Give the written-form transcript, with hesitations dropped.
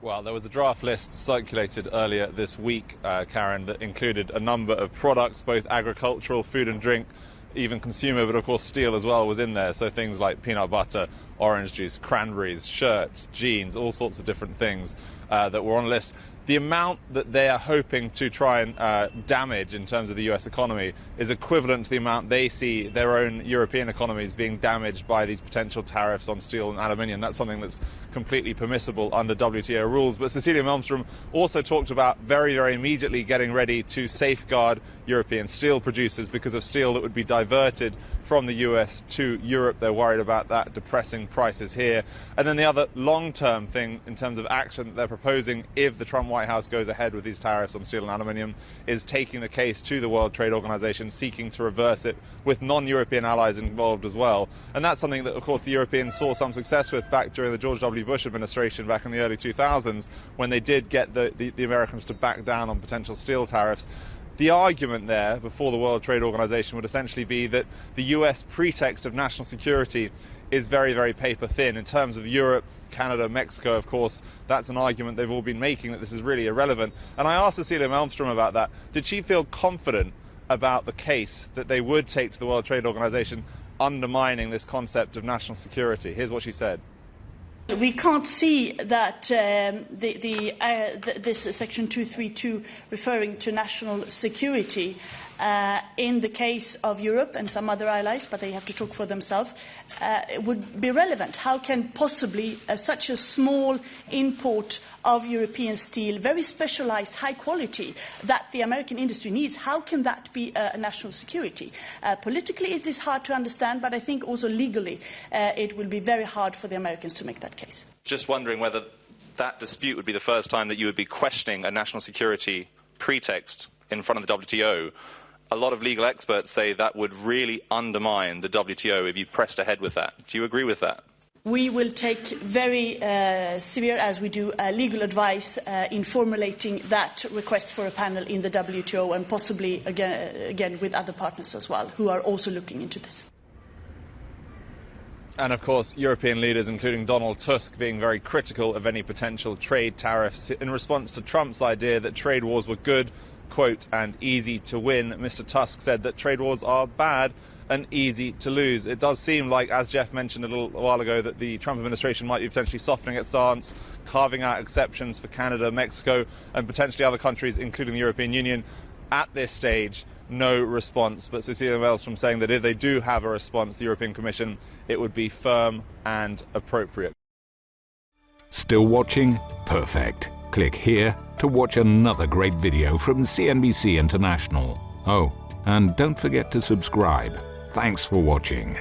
Well, there was a draft list circulated earlier this week, Karen, that included a number of products, both agricultural, food and drink, even consumer, but of course steel as well was in there. So things like peanut butter, orange juice, cranberries, shirts, jeans, all sorts of different things that were on the list. The amount that they are hoping to try and damage in terms of the US economy is equivalent to the amount they see their own European economies being damaged by these potential tariffs on steel and aluminium. That's something that's completely permissible under WTO rules. But Cecilia Malmström also talked about very, very immediately getting ready to safeguard European steel producers because of steel that would be diverted from the US to Europe. They're worried about that depressing prices here. And then the other long-term thing in terms of action that they're proposing if the Trump White House goes ahead with these tariffs on steel and aluminium is taking the case to the World Trade Organization, seeking to reverse it with non-European allies involved as well. And that's something that, of course, the Europeans saw some success with back during the George W. Bush administration back in the early 2000s when they did get the Americans to back down on potential steel tariffs. The argument there before the World Trade Organization would essentially be that the US pretext of national security is very, very paper thin. In terms of Europe, Canada, Mexico, of course, that's an argument they've all been making, that this is really irrelevant. And I asked Cecilia Malmström about that. Did she feel confident about the case that they would take to the World Trade Organization undermining this concept of national security? Here's what she said. We can't see that this Section 232 referring to national security in the case of Europe and some other allies, but they have to talk for themselves, would be relevant. How can possibly such a small import of European steel, very specialized, high quality, that the American industry needs, how can that be a national security? Politically, it is hard to understand, but I think also legally it will be very hard for the Americans to make that case. Just wondering whether that dispute would be the first time that you would be questioning a national security pretext in front of the WTO. A lot of legal experts say that would really undermine the WTO if you pressed ahead with that. Do you agree with that? We will take very severe, as we do, legal advice in formulating that request for a panel in the WTO and possibly again with other partners as well, who are also looking into this. And of course, European leaders, including Donald Tusk, being very critical of any potential trade tariffs in response to Trump's idea that trade wars were good, quote, and easy to win. Mr. Tusk said that trade wars are bad and easy to lose. It does seem like, as Jeff mentioned a little while ago, that the Trump administration might be potentially softening its stance, carving out exceptions for Canada, Mexico, and potentially other countries, including the European Union. At this stage, no response. But Cecilia Malmström saying that if they do have a response, the European Commission, it would be firm and appropriate. Still watching? Perfect. Click here to watch another great video from CNBC International. Oh, and don't forget to subscribe. Thanks for watching.